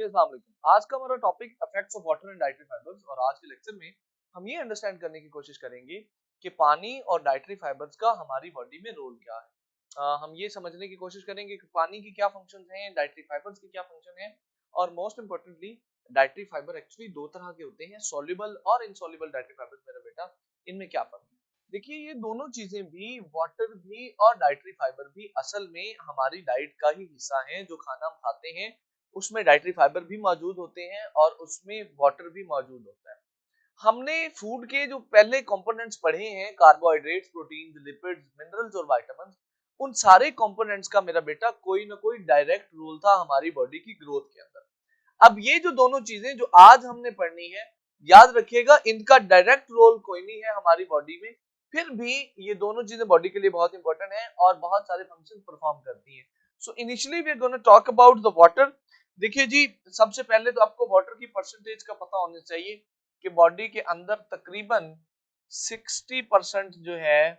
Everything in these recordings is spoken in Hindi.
जी अस्सलाम वालेकुम। आज का हमारा topic effects of water and dietary fibres और आज के लेक्चर में हम ये अंडरस्टैंड करने की कोशिश करेंगे कि पानी और डाइटरी फाइबर्स का हमारी बॉडी में रोल क्या है। हम ये समझने की कोशिश करेंगे कि पानी की क्या फंक्शंस हैं, डाइटरी फाइबर्स की क्या फंक्शन है और most importantly dietary fibre actually दो तरह के होते हैं, सॉल्युबल और इनसॉल्युबल डाइटरी फाइबर्स। मेरा बेटा, इनमें क्या फर्क है? देखिए, ये दोनों चीजें भी, वाटर भी और डाइटरी फाइबर भी असल में हमारी डाइट का ही हिस्सा हैं। जो खाना हम खाते हैं उसमें डाइटरी फाइबर भी मौजूद होते हैं और उसमें वाटर भी मौजूद होता है। हमने फूड के जो पहले कंपोनेंट्स पढ़े हैं, कार्बोहाइड्रेट्स, प्रोटीन्स, लिपिड्स, मिनरल्स और विटामिन्स, उन सारे कंपोनेंट्स का मेरा बेटा कोई ना कोई डायरेक्ट रोल था हमारी बॉडी की ग्रोथ के अंदर। अब ये जो दोनों चीजें जो आज हमने पढ़नी है, याद रखिएगा इनका डायरेक्ट रोल कोई नहीं है हमारी बॉडी में, फिर भी ये दोनों चीजें बॉडी के लिए बहुत इंपॉर्टेंट है और बहुत सारे फंक्शन परफॉर्म करती हैं। So initially we are gonna talk about the water. देखिए जी, सबसे पहले तो आपको वाटर की परसेंटेज का पता होना चाहिए कि बॉडी के अंदर तकरीबन 60% जो है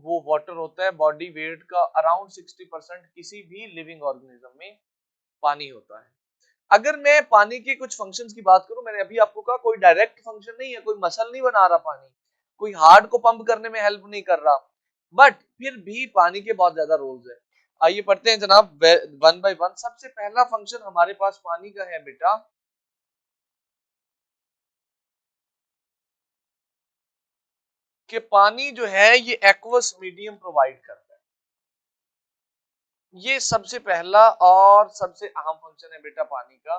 वो वाटर होता है। बॉडी वेट का अराउंड 60% किसी भी लिविंग ऑर्गेनिज्म में पानी होता है। अगर मैं पानी के कुछ फंक्शंस की बात करूं, मैंने अभी आपको कहा कोई डायरेक्ट फंक्शन नहीं है, कोई मसल नहीं बना रहा पानी, कोई हार्ट को पंप करने में हेल्प नहीं कर रहा, बट फिर भी पानी के बहुत ज्यादा रोल्स है। आइए पढ़ते हैं जनाब वन बाय वन। सबसे पहला फंक्शन हमारे पास पानी का है बेटा, कि पानी जो है ये एक्वस मीडियम प्रोवाइड करता है। ये सबसे पहला और सबसे अहम फंक्शन है बेटा पानी का,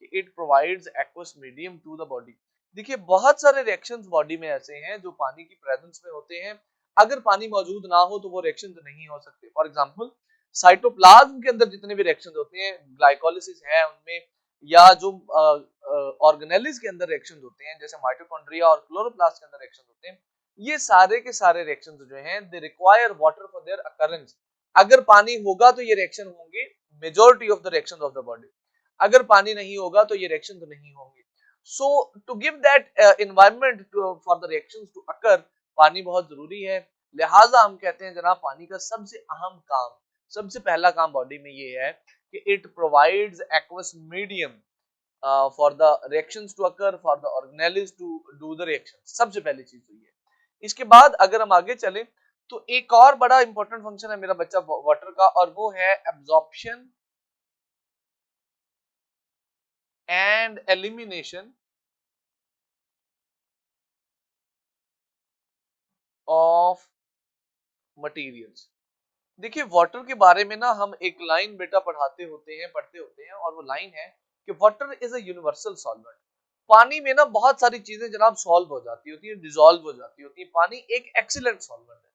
कि it provides aqueous medium to the body. देखिए, बहुत सारे रिएक्शंस बॉडी में ऐसे हैं जो पानी की प्रेजेंस में होते हैं। अगर पानी मौजूद ना हो तो वो रिएक्शंस नहीं हो सकते। फॉर एग्जांपल, साइटोप्लाज्म के अंदर जितने भी रिएक्शंस होते हैं, ग्लाइकोलिसिस है उनमें, या जो ऑर्गेनेलिस के अंदर रिएक्शंस होते हैं जैसे माइटोकॉन्ड्रिया और क्लोरोप्लास्ट के अंदर रिएक्शंस होते हैं, ये सारे के सारे रिएक्शंस जो हैं they require water for their occurrence. अगर पानी होगा तो ये रिएक्शन होंगे, majority of the reactions of the body. अगर पानी नहीं होगा तो ये रिएक्शन तो नहीं होंगे। So to give that environment for the reactions to occur, पानी बहुत जरूरी है। लिहाजा हम कहते हैं जनाब, पानी का सबसे अहम काम, सबसे पहला काम बॉडी में ये है कि it provides aqueous medium for the reactions to occur, for the organelles to do the reaction. सबसे पहली चीज तो ये है। इसके बाद अगर हम आगे चलें तो एक और बड़ा इंपॉर्टेंट फंक्शन है मेरा बच्चा वाटर का, और वो है absorption and elimination of materials. देखिए, वाटर के बारे में ना हम एक लाइन बेटा पढ़ते होते हैं, और वो लाइन है कि water is a universal solvent. पानी में ना बहुत सारी चीजें जनाब सॉल्व हो जाती होती है, डिसॉल्व हो जाती होती है। पानी एक एक्सीलेंट सॉल्वेंट है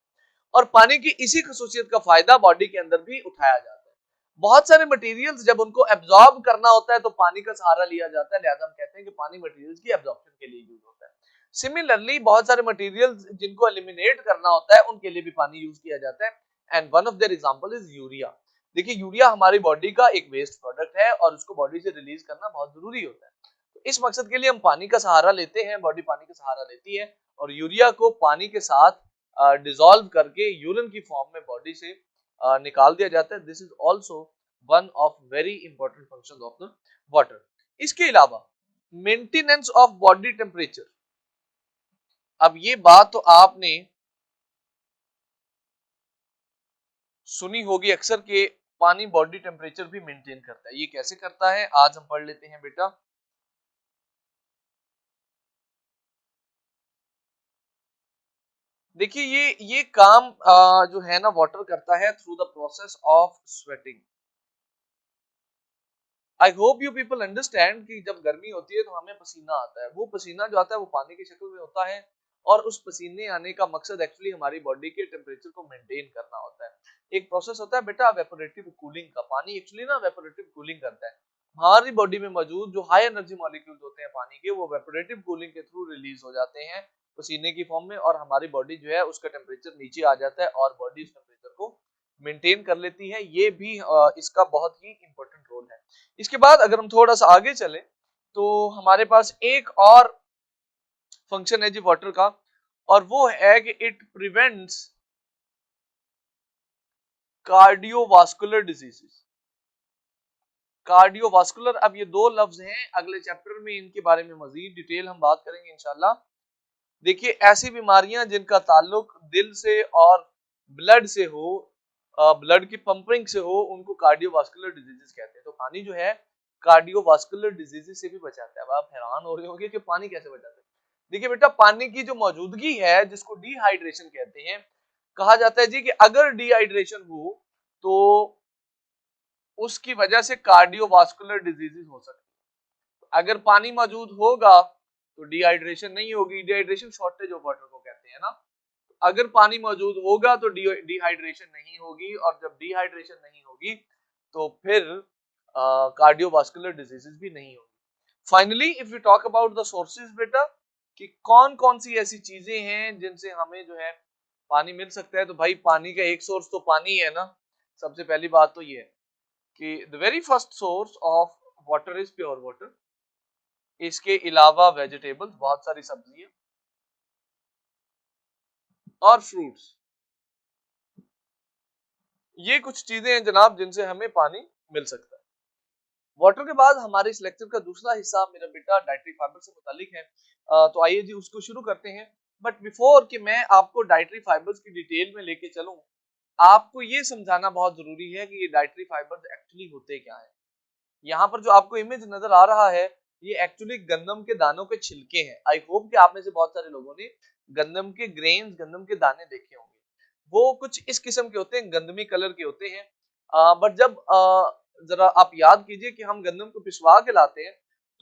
और पानी की इसी खसूसियत का फायदा बॉडी के अंदर भी उठाया जाता है। बहुत सारे मटेरियल्स जब उनको एब्जॉर्ब करना होता है तो पानी का सहारा लिया जाता है, लिहाजा हम कहते हैं कि पानी मटेरियल्स की एब्जॉर्प्शन के लिए यूज होता है। सिमिलरली बहुत सारे मटेरियल्स जिनको एलिमिनेट करना होता है उनके लिए भी पानी यूज किया जाता है, and one of their example is urea. देखिए, यूरिया हमारी बॉडी का एक वेस्ट प्रोडक्ट है और उसको बॉडी से रिलीज करना बहुत जरूरी होता है। तो इस मकसद के लिए हम पानी का सहारा लेते हैं, बॉडी पानी का सहारा लेती है और यूरिया को पानी के साथ डिसॉल्व करके यूरिन की फॉर्म में बॉडी से निकाल दिया जाता है। This is also one of very important functions of the water. इसके अलावा मेंटेनेंस ऑफ बॉडी टेम्परेचर। अब ये बात तो आपने सुनी होगी अक्सर कि पानी बॉडी टेम्परेचर भी मेंटेन करता है। ये कैसे करता है, आज हम पढ़ लेते हैं बेटा। देखिए, ये काम जो है ना वाटर करता है through the process of sweating. I hope you people understand कि जब गर्मी होती है तो हमें पसीना आता है। वो पसीना जो आता है वो पानी की शक्ल में होता है और उस पसीने आने का मकसद एक्चुअली हमारी बॉडी के टेम्परेचर को मेंटेन करना होता है। एक प्रोसेस होता है बेटा वेपोरेटिव कूलिंग का। पानी एक्चुअली ना वेपोरेटिव कूलिंग करता है। हमारी बॉडी में मौजूद जो हाई एनर्जी मॉलिक्यूल्स होते हैं पानी के, वो वेपोरेटिव कूलिंग के थ्रू रिलीज हो जाते हैं पसीने की फॉर्म में, और हमारी बॉडी जो है उसका टेम्परेचर नीचे आ जाता है और बॉडी उस टेम्परेचर को मेंटेन कर लेती है। ये भी इसका बहुत ही इंपॉर्टेंट रोल है। इसके बाद अगर हम थोड़ा सा आगे चले तो हमारे पास एक और फंक्शन है जी वाटर का, और वो है कि it prevents cardiovascular diseases. Cardiovascular, अब ये दो लफ्ज हैं, अगले चैप्टर में इनके बारे में मजीद डिटेल हम बात करेंगे इंशाल्लाह। देखिए, ऐसी बीमारियां जिनका ताल्लुक दिल से और ब्लड से हो, ब्लड की पंपिंग से हो, उनको कार्डियोवास्कुलर डिजीजेस कहते हैं। तो पानी जो है कार्डियोवास्कुलर डिजीजेस से भी बचाता है। अब आप हैरान हो रहे होंगे कि पानी कैसे बचाता है। देखिए बेटा, पानी की जो मौजूदगी है, जिसको डिहाइड्रेशन कहते हैं, कहा जाता है जी कि अगर डिहाइड्रेशन हो तो उसकी वजह से कार्डियोवास्कुलर डिजीजेस हो सकती है। अगर पानी मौजूद होगा तो डिहाइड्रेशन नहीं होगी। डिहाइड्रेशन शॉर्टेज ऑफ वाटर को कहते हैं ना। अगर पानी मौजूद होगा तो डिहाइड्रेशन नहीं होगी, और जब डिहाइड्रेशन नहीं होगी तो फिर कार्डियोवास्कुलर डिजीजेस भी नहीं होगी। Finally if you talk about the sources बेटा, कि कौन कौन सी ऐसी चीजें हैं जिनसे हमें जो है पानी मिल सकता है, तो भाई पानी का एक सोर्स तो पानी ही है ना। सबसे पहली बात तो ये है कि the very first source of water is pure water. इसके अलावा वेजिटेबल्स, बहुत सारी सब्जियां और फ्रूट्स, ये कुछ चीजें हैं जनाब जिनसे हमें पानी मिल सकता है। वाटर के बाद हमारे इस लेक्चर का दूसरा हिस्सा मेरा बेटा डाइटरी फाइबर से मुतालिक है। तो आइए जी उसको शुरू करते हैं। बट बिफोर कि मैं आपको डाइटरी फाइबर्स की डिटेल में लेके चलूं, आपको ये समझाना बहुत जरूरी है कि ये डाइटरी फाइबर्स एक्चुअली होते क्या है। यहाँ पर जो आपको इमेज नजर आ रहा है, ये एक्चुअली गंदम के दानों के छिलके हैं। आई होप कि आप में से बहुत सारे लोगों ने गंदम के ग्रेन्स, गंदम के दाने देखे होंगे। वो कुछ इस किस्म के होते हैं, गंदमी कलर के होते हैं। बट जब जरा आप याद कीजिए कि हम गंदम को पिसवा के लाते हैं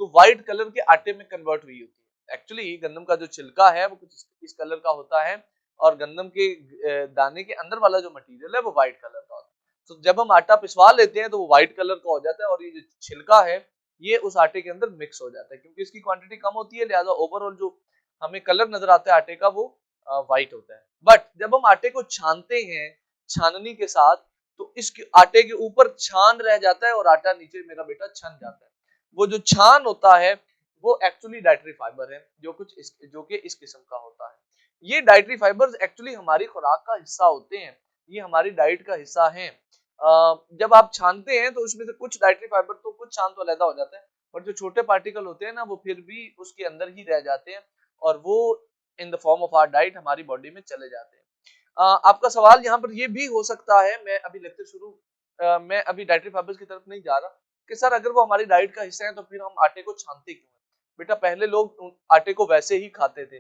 तो व्हाइट कलर के आटे में कन्वर्ट हुई होती है। एक्चुअली गंदम का जो छिलका है वो कुछ इस कलर का होता है, और गंदम के दाने के अंदर वाला जो मटेरियल है वो व्हाइट कलर का होता है। तो जब हम आटा पिसवा लेते हैं तो वो व्हाइट कलर का हो जाता है, और ये जो छिलका है ये उस आटे के अंदर मिक्स हो जाता है। क्योंकि इसकी क्वांटिटी कम होती है, लिहाजा ओवरऑल जो हमें कलर नजर आता है आटे का वो व्हाइट होता है। बट जब हम आटे को छानते हैं छाननी के साथ, तो इस आटे के ऊपर छान रह जाता है और आटा नीचे मेरा बेटा छन जाता है। वो जो छान होता है वो एक्चुअली डाइटरी फाइबर है, जो कि इस किस्म का होता है। ये डाइटरी फाइबर्स एक्चुअली हमारी खुराक का हिस्सा होते हैं, ये हमारी डाइट का हिस्सा है। जब आप छानते हैं तो उसमें से कुछ डाइटरी फाइबर तो कुछ छान तो अलग हो जाता है, बट जो छोटे पार्टिकल होते हैं ना वो फिर भी उसके अंदर ही रह जाते हैं, और वो in the form of our diet हमारी बॉडी में चले जाते हैं। आपका सवाल यहाँ पर ये भी हो सकता है, मैं अभी डाइटरी फाइबर्स की तरफ नहीं जा रहा, कि सर अगर वो हमारी डाइट का हिस्सा है तो फिर हम आटे को छानते क्यों हैं? बेटा पहले लोग आटे को वैसे ही खाते थे,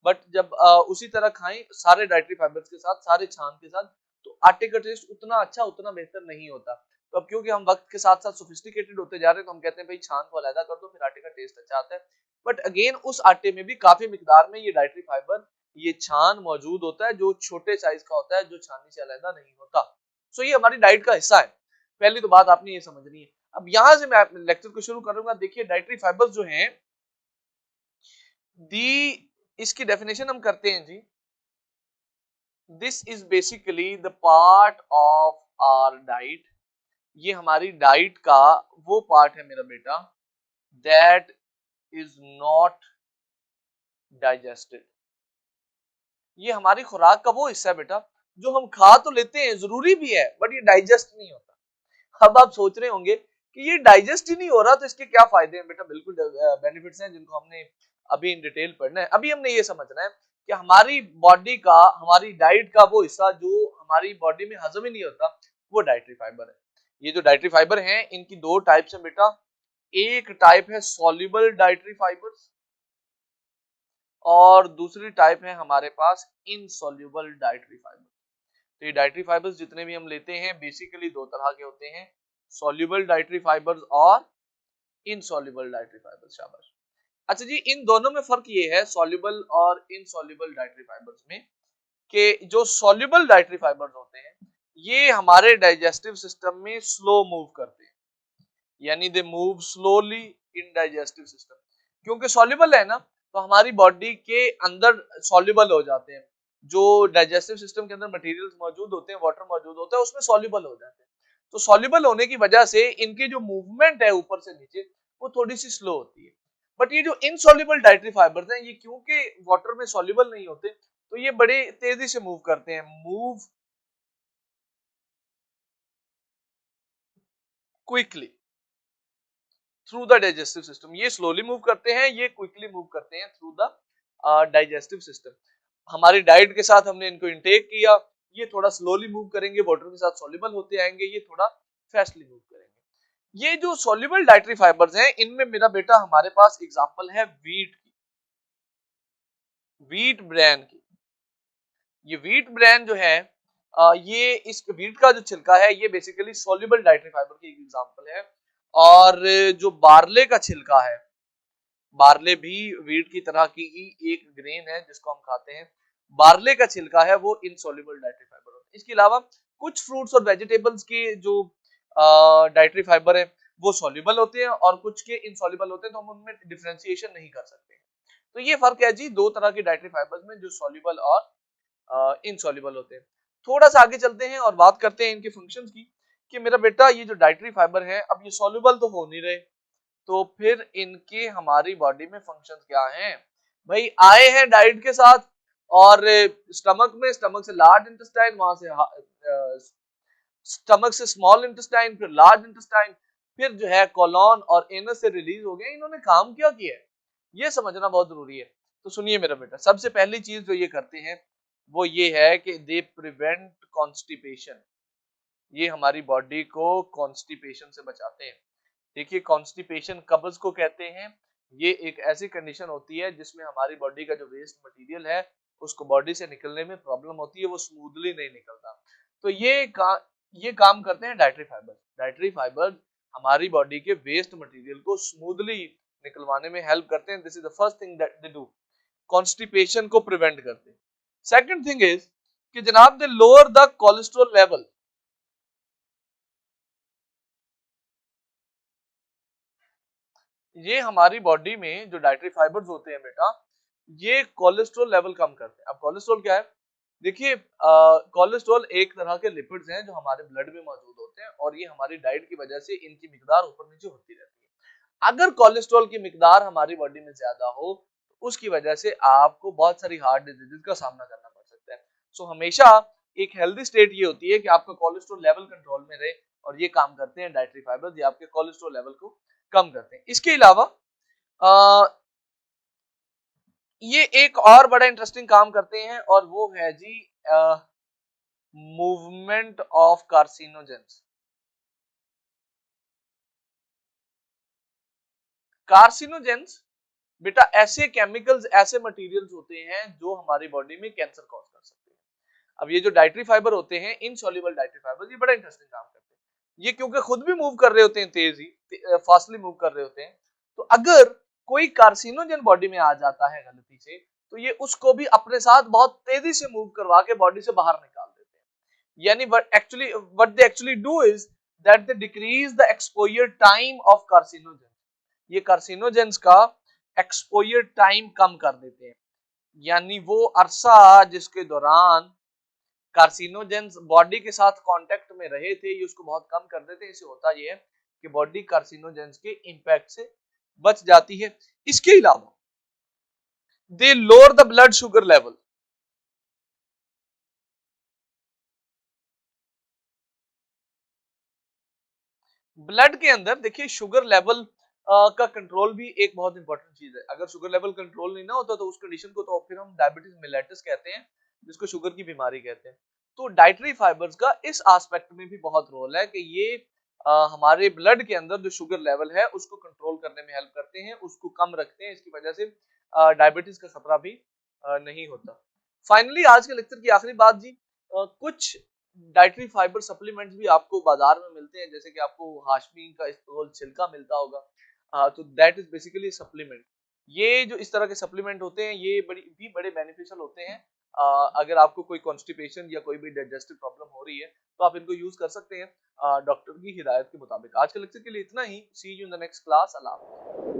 बट जब उसी तरह खाएं सारे डाइटरी फाइबर्स के साथ, सारे छान के साथ, तो आटे का टेस्ट उतना अच्छा, उतना बेहतर नहीं होता। तो अब क्योंकि हम वक्त के साथ साथ सोफिस्टिकेटेड होते जा रहे हैं, तो हम कहते हैं भाई छान को अलग कर दो, फिर आटे का टेस्ट अच्छा आता है। बट अगेन उस आटे में भी काफी मिकदार में ये डाइटरी फाइबर, ये छान मौजूद होता है, जो छोटे साइज का होता है, जो छाननी से अलग नहीं होता। सो ये हमारी डाइट का हिस्सा है। पहली तो बात आपने ये समझनी है। अब यहां से मैं लेक्चर को शुरू करूंगा। देखिए डाइटरी फाइबर्स जो हैं, दी इसकी डेफिनेशन हम करते हैं जी। This is basically the part of our diet. ये हमारी डाइट का वो पार्ट है मेरा बेटा, दैट इज नॉट डाइजेस्टेड। ये हमारी खुराक का वो हिस्सा है बेटा जो हम खा तो लेते हैं, जरूरी भी है, बट ये डाइजेस्ट नहीं होता। अब आप सोच रहे होंगे कि ये डाइजेस्ट ही नहीं हो रहा तो इसके क्या फायदे हैं? बेटा बिल्कुल बेनिफिट्स हैं, जिनको हमने अभी इन डिटेल पढ़ना है। अभी हमने ये समझना है कि हमारी बॉडी का, हमारी डाइट का वो हिस्सा जो हमारी बॉडी में हजम ही नहीं होता, वो डाइटरी फाइबर है। ये जो डाइटरी फाइबर हैं इनकी दो टाइप्स हैं बेटा। एक टाइप है सॉल्युबल डाइटरी फाइबर्स, और दूसरी टाइप है हमारे पास इनसॉल्युबल डाइटरी फाइबर। तो ये डाइटरी फाइबर्स जितने भी हम लेते हैं बेसिकली दो तरह के होते हैं, सॉल्युबल डाइटरी फाइबर्स और इनसॉल्युबल डाइटरी फाइबर्स। शाबाश। अच्छा जी, इन दोनों में फर्क ये है सॉल्युबल और इनसॉल्युबल डाइटरी फाइबर्स में, कि जो सॉल्युबल डाइटरी फाइबर्स होते हैं ये हमारे डाइजेस्टिव सिस्टम में स्लो मूव करते हैं, यानी they move slowly in digestive system. क्योंकि सॉल्युबल है ना, तो हमारी बॉडी के अंदर सॉल्युबल हो जाते हैं। जो डाइजेस्टिव सिस्टम के अंदर मटेरियल्स मौजूद होते हैं, वाटर मौजूद होता है, उसमें सॉल्युबल हो जाते हैं। तो सॉल्युबल होने की वजह से इनकी जो मूवमेंट है ऊपर से नीचे वो थोड़ी सी स्लो होती है। बट ये जो इनसॉल्युबल डाइटरी फाइबर्स हैं, ये क्योंकि वाटर में सॉल्युबल नहीं होते, तो ये बड़े तेजी से मूव करते हैं, move quickly. Through the digestive system. ये स्लोली मूव करते हैं, ये क्विकली मूव करते हैं थ्रू द डाइजेस्टिव सिस्टम। हमारी डाइट के साथ हमने इनको इंटेक किया, ये थोड़ा स्लोली मूव करेंगे, वाटर के साथ सॉल्युबल होते आएंगे, ये थोड़ा फास्टली मूव करेंगे। ये जो सॉल्युबल डाइटरी फाइबर्स हैं, इनमें मेरा बेटा हमारे पास एग्जांपल है वीट की, वीट ब्रेन की। ये वीट ब्रेन जो है, ये इस वीट का जो छिलका है, ये बेसिकली सॉल्युबल डाइटरी फाइबर की एक एग्जांपल है। और जो बार्ले का छिलका है, बार्ले भी वीट की तरह की ही एक ग्रेन है जिसको हम खाते हैं। बार्ले का छिलका है वो इनसॉल्युबल डाइटरी फाइबर होता है। इसके अलावा कुछ फ्रूट्स और वेजिटेबल्स के जो डाइटरी फाइबर है वो सॉल्युबल होते हैं और कुछ के इनसॉल्युबल होते हैं, तो हम उनमें डिफरेंशिएशन नहीं कर सकते। तो ये फर्क है जी दो तरह के डाइटरी फाइबर्स में, जो सॉल्युबल और इनसॉल्युबल होते हैं। थोड़ा सा आगे चलते हैं और बात करते हैं इनके फंक्शंस की, कि मेरा बेटा ये जो डाइटरी फाइबर है, अब ये सॉल्युबल तो हो नहीं रहे, तो फिर इनके हमारी बॉडी में फंक्शंस क्या हैं? भाई आए हैं डाइट के साथ और स्टमक में, स्टमक से लार्ज इंटेस्टाइन, वहां से स्टमक से स्मॉल इंटेस्टाइन, फिर लार्ज इंटेस्टाइन, फिर जो है कोलॉन और एनस से रिलीज हो गए। इन्होंने काम क्या किया है, ये समझना बहुत जरूरी है। तो सुनिए मेरा बेटा, सबसे पहली चीज जो ये करते हैं वो ये है कि दे प्रिवेंट कॉन्स्टिपेशन। ये हमारी बॉडी को कॉन्स्टिपेशन से बचाते हैं। देखिए, कॉन्स्टिपेशन कब्ज को कहते हैं। ये एक ऐसी कंडीशन होती है जिसमें हमारी बॉडी का जो वेस्ट मटेरियल है उसको बॉडी से निकलने में प्रॉब्लम होती है, वो स्मूथली नहीं निकलता। तो ये काम करते हैं डाइटरी फाइबर। डाइटरी फाइबर हमारी बॉडी के वेस्ट मटेरियल को स्मूथली निकलवाने में हेल्प करते हैं। This is the first thing that they do, constipation को प्रिवेंट करते हैं। सेकंड थिंग इज कि जनाब दे लोअर द कोलेस्ट्रॉल लेवल। ये हमारी बॉडी में जो डाइटरी फाइबर्स होते हैं बेटा, ये कोलेस्ट्रॉल लेवल कम करते हैं। अब कोलेस्ट्रॉल क्या है? देखिए, कोलेस्ट्रॉल एक तरह के लिपिड्स हैं जो हमारे ब्लड में मौजूद होते हैं और ये हमारी डाइट की वजह से इनकी मिकदार ऊपर नीचे होती रहती है। अगर कोलेस्ट्रॉल की मिकदार हमारी बॉडी में ज्यादा हो तो उसकी वजह से आपको बहुत सारी हार्ट डिजीजेज का सामना करना पड़ सकता है। सो हमेशा एक हेल्दी स्टेट ये होती है कि आपका कोलेस्ट्रॉल लेवल कंट्रोल में रहे, और ये काम करते हैं डाइटरी फाइबर्स, ये आपके कोलेस्ट्रॉल लेवल को कम करते हैं। इसके अलावा ये एक और बड़ा इंटरेस्टिंग काम करते हैं और वो है जी मूवमेंट ऑफ कार्सिनोजेंस। कार्सिनोजेंस बेटा ऐसे केमिकल्स, ऐसे मटेरियल्स होते हैं जो हमारी बॉडी में कैंसर कॉज कर सकते हैं। अब ये जो डाइटरी फाइबर होते हैं, इनसॉल्युबल डाइटरी फाइबर, ये बड़ा इंटरेस्टिंग काम करते हैं। ये क्योंकि खुद भी मूव कर रहे होते हैं, तेज ही फास्टली मूव कर रहे होते हैं, तो अगर कोई कार्सिनोजन बॉडी में आ जाता है गलती से, तो ये उसको भी अपने साथ बहुत तेजी से मूव करवा के बॉडी से बाहर निकाल देते हैं। यानी what they actually do is that they decrease the exposure time of carcinogen। ये कार्सिनोजेंस का एक्सपोजर टाइम कम कर देते हैं, यानी वो अरसा जिसके दौरान कार्सिनोजेंस बॉडी के साथ कांटेक्ट में रहे थे, ये उसको बहुत कम कर देते हैं। इससे होता ये है कि बॉडी कार्सिनोजेंस के इंपैक्ट से बच जाती है। इसके अलावा they lower the blood sugar level. Blood के अंदर देखिए शुगर लेवल का कंट्रोल भी एक बहुत इंपॉर्टेंट चीज है। अगर शुगर लेवल कंट्रोल नहीं ना होता तो उस कंडीशन को तो फिर हम डायबिटीज मेलिटस कहते हैं, जिसको शुगर की बीमारी कहते हैं। तो डाइटरी फाइबर्स का इस एस्पेक्ट में भी बहुत रोल है कि ये हमारे ब्लड के अंदर जो शुगर लेवल है उसको कंट्रोल करने में हेल्प करते हैं, उसको कम रखते हैं। इसकी वजह से डायबिटीज का खतरा भी नहीं होता। फाइनली आज के लेक्चर की आखिरी बात जी, कुछ डाइटरी फाइबर सप्लीमेंट्स भी आपको बाजार में मिलते हैं, जैसे कि आपको हाशमी का इस्तेमाल छिलका मिलता होगा, तो दैट इज बेसिकली सप्लीमेंट। ये जो इस तरह के सप्लीमेंट होते हैं ये बड़े बेनिफिशियल होते हैं। अगर आपको कोई कॉन्स्टिपेशन या कोई भी डाइजेस्टिव प्रॉब्लम हो रही है तो आप इनको यूज कर सकते हैं डॉक्टर की हिदायत के मुताबिक। आज के लेक्चर के लिए इतना ही। See you in the next class. अल्लाह हाफ़िज़।